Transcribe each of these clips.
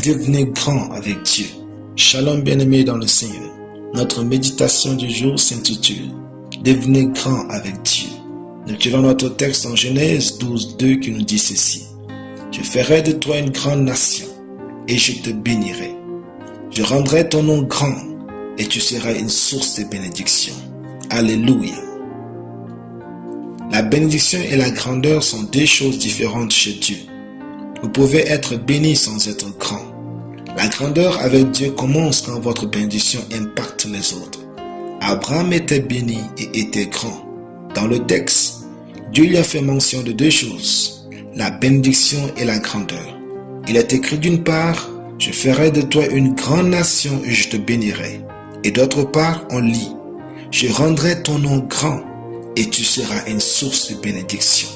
Devenez grand avec Dieu. Shalom bien-aimés dans le Seigneur. Notre méditation du jour s'intitule Devenez grand avec Dieu. Nous tirons notre texte en Genèse 12:2 qui nous dit ceci. Je ferai de toi une grande nation et je te bénirai. Je rendrai ton nom grand et tu seras une source de bénédiction. Alléluia. La bénédiction et la grandeur sont deux choses différentes chez Dieu. Vous pouvez être béni sans être grand. La grandeur avec Dieu commence quand votre bénédiction impacte les autres. Abraham était béni et était grand. Dans le texte, Dieu lui a fait mention de deux choses, la bénédiction et la grandeur. Il est écrit d'une part, je ferai de toi une grande nation et je te bénirai. Et d'autre part, on lit, je rendrai ton nom grand et tu seras une source de bénédiction.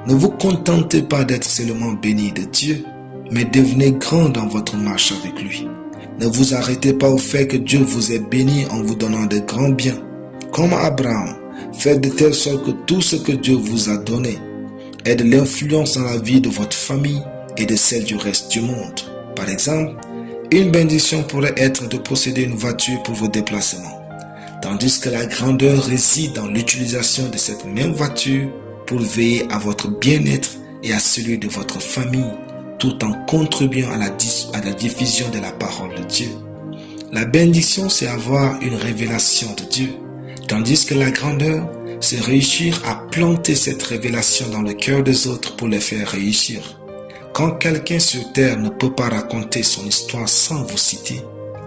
Ne vous contentez pas d'être seulement béni de Dieu, mais devenez grand dans votre marche avec lui. Ne vous arrêtez pas au fait que Dieu vous ait béni en vous donnant de grands biens. Comme Abraham, faites de telle sorte que tout ce que Dieu vous a donné ait de l'influence dans la vie de votre famille et de celle du reste du monde. Par exemple, une bénédiction pourrait être de posséder une voiture pour vos déplacements, tandis que la grandeur réside dans l'utilisation de cette même voiture pour veiller à votre bien-être et à celui de votre famille, tout en contribuant à la diffusion de la parole de Dieu. La bénédiction, c'est avoir une révélation de Dieu, tandis que la grandeur, c'est réussir à planter cette révélation dans le cœur des autres pour les faire réussir. Quand quelqu'un sur terre ne peut pas raconter son histoire sans vous citer,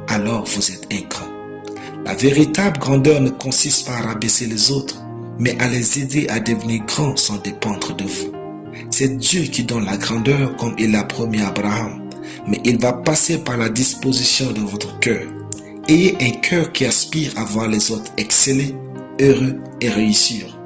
alors vous êtes ingrat. La véritable grandeur ne consiste pas à rabaisser les autres, mais à les aider à devenir grands sans dépendre de vous. C'est Dieu qui donne la grandeur comme il l'a promis à Abraham, mais il va passer par la disposition de votre cœur. Ayez un cœur qui aspire à voir les autres exceller, heureux et réussir.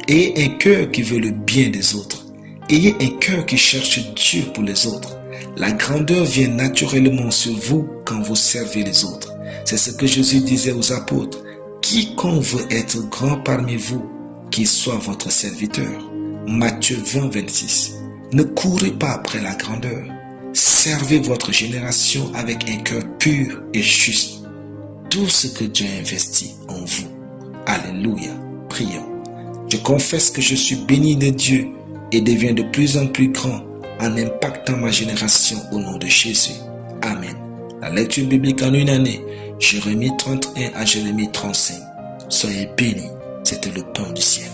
Ayez un cœur qui veut le bien des autres. Ayez un cœur qui cherche Dieu pour les autres. La grandeur vient naturellement sur vous quand vous servez les autres. C'est ce que Jésus disait aux apôtres. Quiconque veut être grand parmi vous, qu'il soit votre serviteur. Matthieu 20:26. Ne courez pas après la grandeur. Servez votre génération avec un cœur pur et juste. Tout ce que Dieu a investi en vous. Alléluia. Prions. Je confesse que je suis béni de Dieu et deviens de plus en plus grand en impactant ma génération au nom de Jésus. Amen. La lecture biblique en une année, Jérémie 31 à Jérémie 35. Soyez bénis, c'était le pain du ciel.